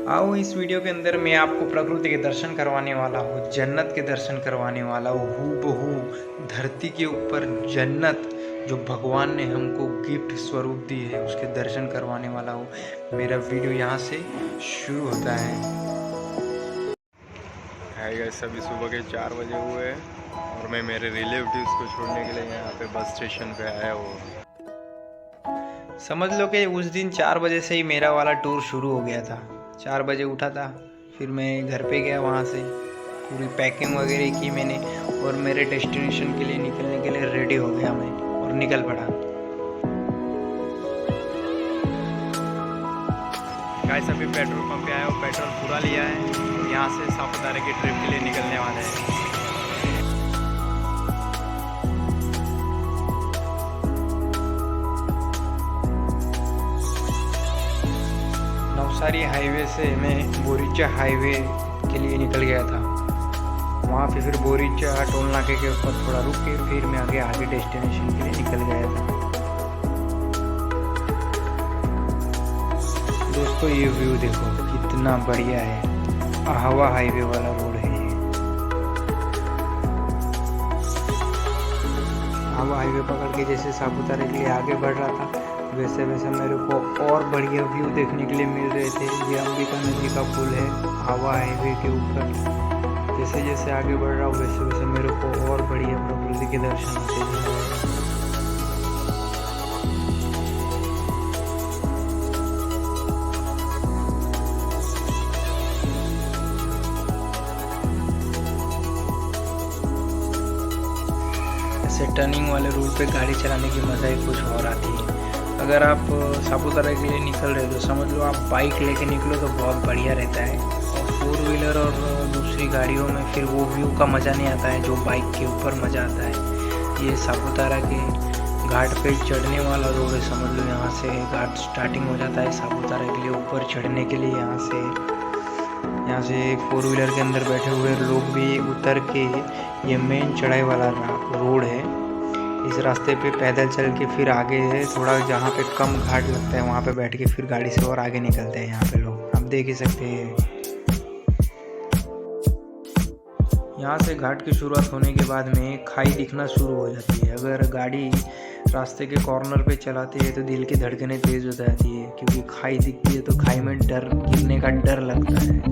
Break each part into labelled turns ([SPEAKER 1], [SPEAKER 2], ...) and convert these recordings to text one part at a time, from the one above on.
[SPEAKER 1] आओ इस वीडियो के अंदर मैं आपको प्रकृति के दर्शन करवाने वाला हूँ, जन्नत के दर्शन करवाने वाला हूँ, हूबहू धरती के ऊपर जन्नत जो भगवान ने हमको गिफ्ट स्वरूप दी है उसके दर्शन करवाने वाला हूँ। मेरा वीडियो यहाँ से शुरू होता है।
[SPEAKER 2] हाय गाइस, अभी सुबह के 4 बजे हुए हैं और मैं मेरे रिलेटिव्स को छोड़ने के लिए यहाँ पे बस स्टेशन पे आया हूँ।
[SPEAKER 1] समझ लो कि उस दिन 4 बजे से ही मेरा वाला टूर शुरू हो गया था। 4 बजे उठा था, फिर मैं घर पे गया, वहाँ से पूरी पैकिंग वगैरह की मैंने और मेरे डेस्टिनेशन के लिए निकलने के लिए रेडी हो गया मैं और निकल पड़ा।
[SPEAKER 2] गाइस अभी पेट्रोल पंप पे आया हूँ, पेट्रोल पूरा लिया है और यहाँ से सापुतारा की ट्रिप के लिए निकलने वाले हैं।
[SPEAKER 1] नवसारी हाईवे से मैं बोरीचा हाईवे के लिए निकल गया था। वहाँ पे फिर बोरीचा टोल नाके के ऊपर थोड़ा रुक के फिर मैं आगे डेस्टिनेशन के लिए निकल गया था। दोस्तों ये व्यू देखो कितना बढ़िया है, आहावा हाईवे वाला रोड है ये। आहावा हाईवे पकड़ के जैसे सापुतारा के लिए आगे बढ़ रहा था वैसे वैसे मेरे को और बढ़िया व्यू देखने के लिए मिल रहे थे। ये अंबिका नदी का पुल है आहावा हाईवे के ऊपर। जैसे जैसे आगे बढ़ रहा हूँ वैसे वैसे मेरे को और बढ़िया प्रकृति के दर्शन होते जा रहे हैं। ऐसे टर्निंग वाले रोड पे गाड़ी चलाने की मज़ा ही कुछ और आती है। अगर आप सापुतारा के लिए निकल रहे हो तो समझ लो आप बाइक लेके निकलो तो बहुत बढ़िया रहता है। और 4 व्हीलर और दूसरी गाड़ियों में फिर वो व्यू का मज़ा नहीं आता है जो बाइक के ऊपर मज़ा आता है। ये सापुतारा के घाट पे चढ़ने वाला रोड है, समझ लो यहाँ से घाट स्टार्टिंग हो जाता है सापुतारा के लिए ऊपर चढ़ने के लिए। यहाँ से 4 व्हीलर के अंदर बैठे हुए लोग भी उतर के ये मेन चढ़ाई वाला रोड है। इस रास्ते पे पैदल चल के फिर आगे है थोड़ा, जहाँ पे कम घाट लगता है वहाँ पे बैठ के फिर गाड़ी से और आगे निकलते हैं यहाँ पे लोग। आप देख ही सकते हैं यहाँ से घाट की शुरुआत होने के बाद में खाई दिखना शुरू हो जाती है। अगर गाड़ी रास्ते के कॉर्नर पे चलाती है तो दिल की धड़कनें तेज़ हो जाती है, क्योंकि खाई दिखती है तो खाई में डर गिरने का डर लगता है।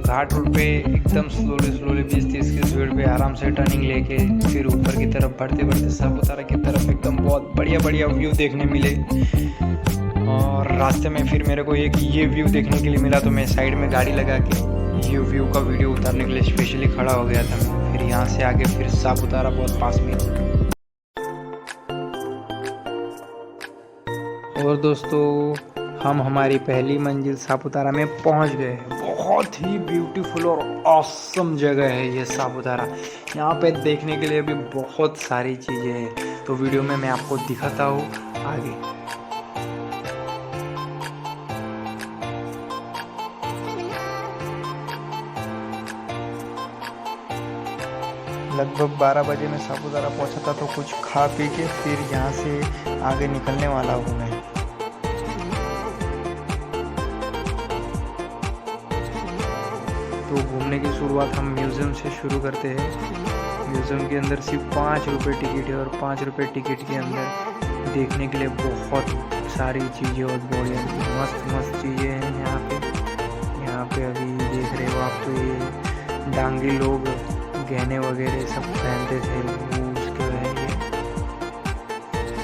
[SPEAKER 1] घाट रोड पे एकदम स्लोली 20-30 की स्पीड पे आराम से टर्निंग लेके फिर ऊपर की तरफ बढ़ते बढ़ते सापुतारा की तरफ एकदम बहुत बढ़िया व्यू देखने मिले। और रास्ते में फिर मेरे को एक ये व्यू देखने के लिए मिला तो मैं साइड में गाड़ी लगा के ये व्यू का वीडियो उतारने के लिए स्पेशली खड़ा हो गया था। फिर यहाँ से आगे फिर सापुतारा बहुत पास में। और दोस्तों हम हमारी पहली मंजिल सापुतारा में पहुंच गए। बहुत ही ब्यूटीफुल और ऑसम जगह है ये सापुतारा। यहाँ पे देखने के लिए भी बहुत सारी चीज़ें हैं, तो वीडियो में मैं आपको दिखाता हूँ आगे। लगभग 12 बजे मैं सापुतारा पहुँचा था, तो कुछ खा पी के फिर यहाँ से आगे निकलने वाला हूँ मैं। तो घूमने की शुरुआत हम म्यूज़ियम से शुरू करते हैं। म्यूज़ियम के अंदर सिर्फ 5 रुपये टिकट है और 5 रुपये टिकट के अंदर देखने के लिए बहुत सारी चीज़ें और बढ़िया मस्त चीज़ें हैं यहाँ पे। यहाँ पे अभी देख रहे हो आप, तो ये डांगी लोग गहने वगैरह सब पहनते थे वो उसके है ये।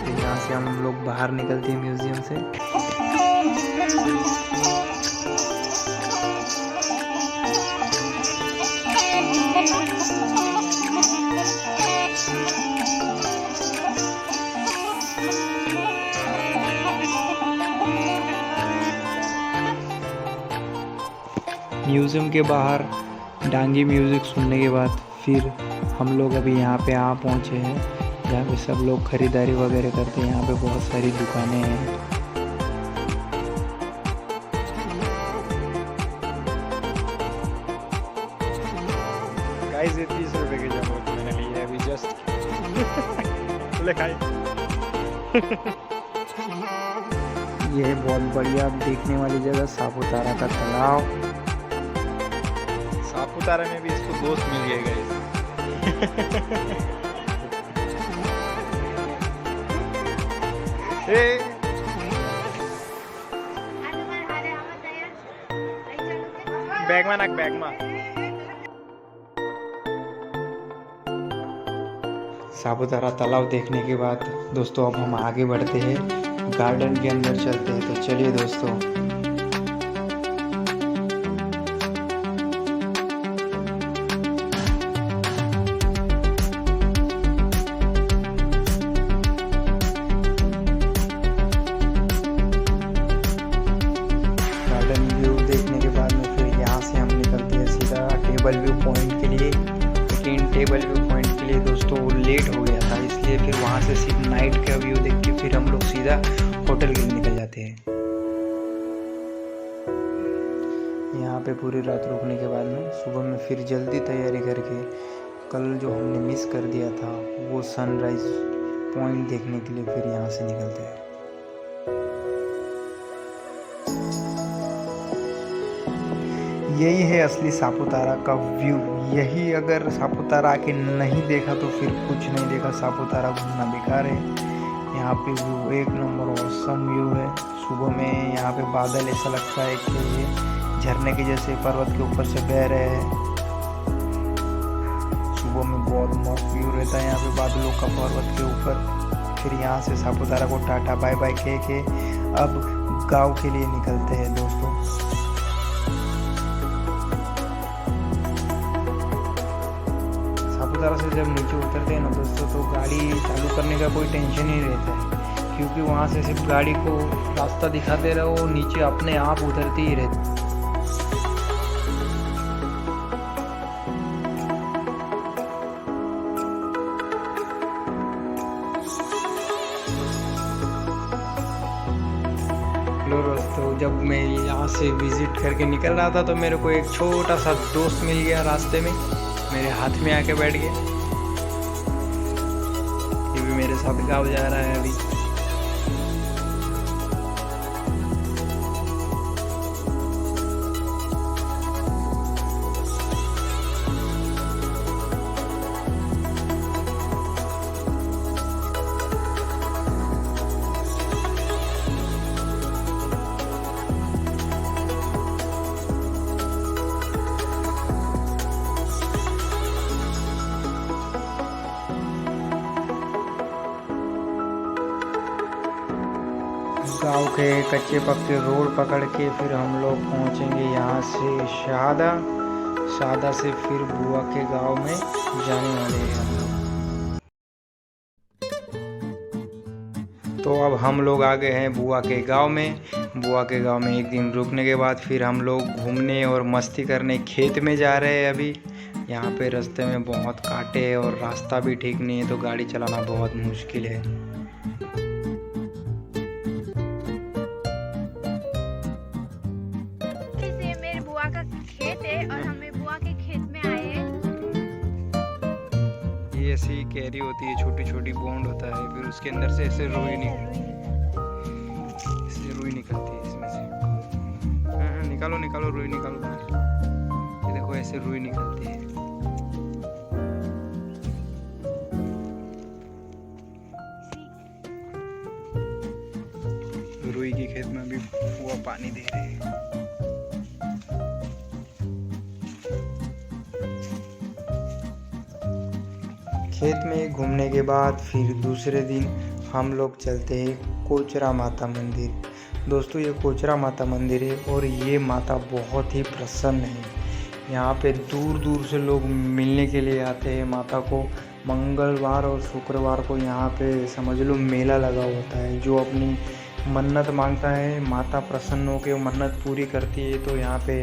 [SPEAKER 1] तो यहाँ से हम लोग बाहर निकलते हैं म्यूज़ियम से। म्यूज़ियम के बाहर डांगी म्यूज़िक सुनने के बाद फिर हम लोग अभी यहाँ पे पहुँचे हैं जहाँ पे सब लोग ख़रीदारी वगैरह करते हैं। यहाँ पे बहुत सारी दुकानें हैं।
[SPEAKER 2] गाइस ये 30 रुपए की जामुन मैंने ली है अभी जस्ट। ले खाई।
[SPEAKER 1] ये है बहुत बढ़िया देखने वाली जगह सापुतारा का तालाब।
[SPEAKER 2] सापुतारा में भी इसको दोस्त मिल गए गाइस। बैग में नाक बैग में।
[SPEAKER 1] सापुतारा तालाब देखने के बाद दोस्तों अब हम आगे बढ़ते हैं, गार्डन के अंदर चलते हैं। तो चलिए दोस्तों। गार्डन व्यू देखने के बाद में फिर यहाँ से हम निकलते हैं सीधा टेबल व्यू पॉइंट के लिए। लेकिन टेबल व्यू पॉइंट के लिए दोस्तों लेट हो गया था, इसलिए फिर वहाँ से सिर्फ नाइट का व्यू देख के फिर हम लोग सीधा होटल के लिए निकल जाते हैं। यहाँ पे पूरी रात रुकने के बाद में सुबह में फिर जल्दी तैयारी करके कल जो हमने मिस कर दिया था वो सनराइज पॉइंट देखने के लिए फिर यहाँ से निकलते हैं। यही है असली सापुतारा का व्यू। यही अगर सापुतारा आके नहीं देखा तो फिर कुछ नहीं देखा, सापुतारा घूमना बेकार है। यहाँ पे व्यू एक नंबर ऑसम व्यू है। सुबह में यहाँ पे बादल ऐसा लगता है कि ये झरने के जैसे पर्वत के ऊपर से बह रहे हैं। सुबह में बहुत मस्त व्यू रहता है यहाँ पे बादलों का पर्वत के ऊपर। फिर यहाँ से सापुतारा को टाटा बाय बाय कह के अब गाँव के लिए निकलते हैं दोस्तों। सापुतारा से जब नीचे उतरते हैं ना दोस्तों तो गाड़ी चालू करने का कोई टेंशन ही रहता है, क्योंकि वहाँ से सिर्फ गाड़ी को रास्ता दिखाते रहो, नीचे अपने आप उतरती ही रहती। दोस्तों जब मैं यहाँ से विजिट करके निकल रहा था तो मेरे को एक छोटा सा दोस्त मिल गया रास्ते में, मेरे हाथ में आके बैठ गया। ये भी मेरे साथ गाँव जा रहा है अभी। गाँव के कच्चे पक्के रोड पकड़ के फिर हम लोग पहुँचेंगे यहाँ से शादा। शादा से फिर बुआ के गांव में जाने वाले हैं हम लोग। तो अब हम लोग आ गए हैं बुआ के गांव में। बुआ के गांव में एक दिन रुकने के बाद फिर हम लोग घूमने और मस्ती करने खेत में जा रहे हैं अभी। यहाँ पे रास्ते में बहुत कांटे हैं और रास्ता भी ठीक नहीं है, तो गाड़ी चलाना बहुत मुश्किल है।
[SPEAKER 3] मेरे बुआ का खेत है और हमें बुआ के खेत में आए हैं।
[SPEAKER 1] ये ऐसी कैरी होती है, छोटी छोटी बॉन्ड होता है, फिर उसके अंदर से ऐसे रुई निकलती है इसमें से। हाँ, निकालो निकालो रुई निकालो बाहर। ये देखो ऐसे रुई निकलती है। रुई के खेत में भी बुआ पानी दे रहे हैं। खेत में घूमने के बाद फिर दूसरे दिन हम लोग चलते हैं कोचरा माता मंदिर। दोस्तों ये कोचरा माता मंदिर है और ये माता बहुत ही प्रसन्न है। यहाँ पे दूर दूर से लोग मिलने के लिए आते हैं माता को। मंगलवार और शुक्रवार को यहाँ पे समझ लो मेला लगा होता है। जो अपनी मन्नत मांगता है माता प्रसन्न होकर मन्नत पूरी करती है। तो यहाँ पे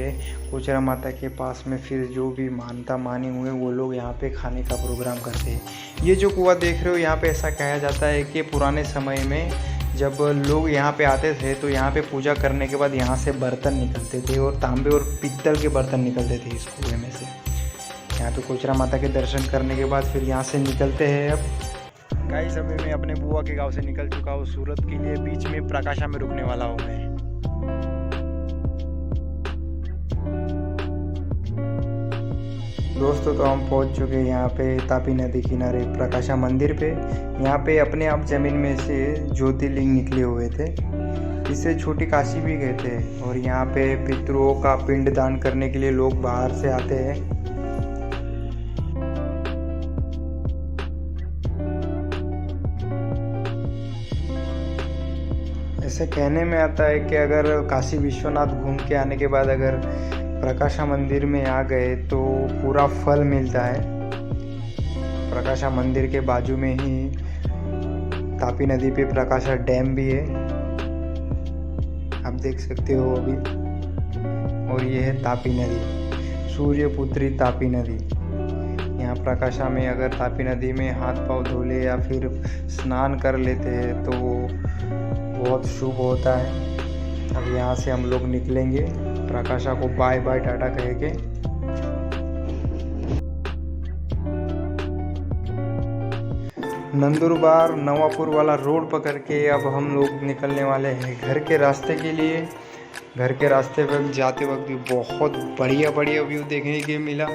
[SPEAKER 1] कोचरा माता के पास में फिर जो भी मानता माने हुए वो लोग यहाँ पे खाने का प्रोग्राम करते हैं। ये जो कुआं देख रहे हो यहाँ पे ऐसा कहा जाता है कि पुराने समय में जब लोग यहाँ पे आते थे तो यहाँ पे पूजा करने के बाद यहाँ से बर्तन निकलते थे और तांबे और पीतल के बर्तन निकलते थे इस कुएं में से। यहाँ पे कोचरा माता के दर्शन करने के बाद फिर यहाँ से निकलते हैं। अब गाइस अभी मैं अपने बुआ के गांव से निकल चुका हूँ सूरत के लिए। बीच में प्रकाशा में रुकने वाला हूँ मैं। दोस्तों तो हम पहुंच चुके हैं यहाँ पे तापी नदी किनारे प्रकाशा मंदिर पे। यहाँ पे अपने आप ज़मीन में से ज्योतिर्लिंग निकले हुए थे। इससे छोटी काशी भी गए थे। और यहाँ पे पितरों का पिंड दान करने के लिए लोग बाहर से आते हैं। ऐसे कहने में आता है कि अगर काशी विश्वनाथ घूम के आने के बाद अगर प्रकाशा मंदिर में आ गए तो पूरा फल मिलता है। प्रकाशा मंदिर के बाजू में ही तापी नदी पे प्रकाशा डैम भी है, आप देख सकते हो अभी। और ये है तापी नदी, सूर्यपुत्री तापी नदी। यहाँ प्रकाशा में अगर तापी नदी में हाथ पांव धोले या फिर स्नान कर लेते हैं तो बहुत शुभ होता है। अब यहाँ से हम लोग निकलेंगे, प्रकाशा को बाय बाय टाटा कह के। नंदुरबार नवापुर वाला रोड पकड़ के अब हम लोग निकलने वाले हैं घर के रास्ते के लिए। घर के रास्ते पर जाते वक्त भी बहुत बढ़िया बढ़िया व्यू देखने के मिला।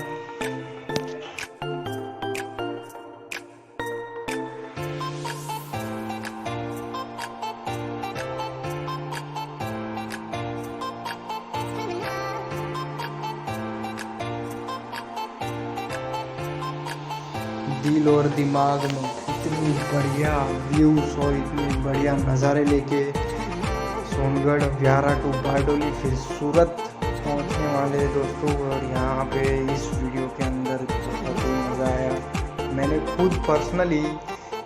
[SPEAKER 1] दिल और दिमाग में इतनी बढ़िया व्यूज और इतनी बढ़िया नज़ारे लेके सोनगढ़ व्यारा टू बारडोली फिर सूरत पहुंचने वाले दोस्तों। और यहाँ पे इस वीडियो के अंदर बहुत ही मज़ा आया। मैंने खुद पर्सनली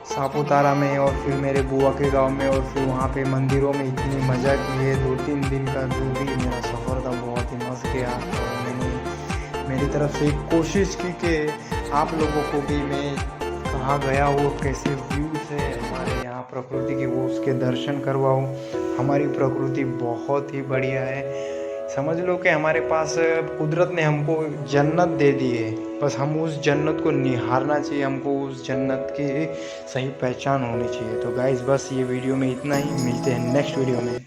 [SPEAKER 1] सापुतारा में और फिर मेरे बुआ के गांव में और फिर वहाँ पे मंदिरों में इतनी मज़ा की है। 2-3 दिन का जो भी मेरा सफ़र था बहुत ही मस्त गया। और मैंने मेरी तरफ से कोशिश की कि आप लोगों को भी मैं कहाँ गया हो, कैसे व्यूज़ है हमारे यहाँ प्रकृति के, वो उसके दर्शन करवाऊँ। हमारी प्रकृति बहुत ही बढ़िया है। समझ लो कि हमारे पास कुदरत ने हमको जन्नत दे दी है, बस हम उस जन्नत को निहारना चाहिए। हमको उस जन्नत की सही पहचान होनी चाहिए। तो गाइस बस ये वीडियो में इतना ही, मिलते हैं नेक्स्ट वीडियो में।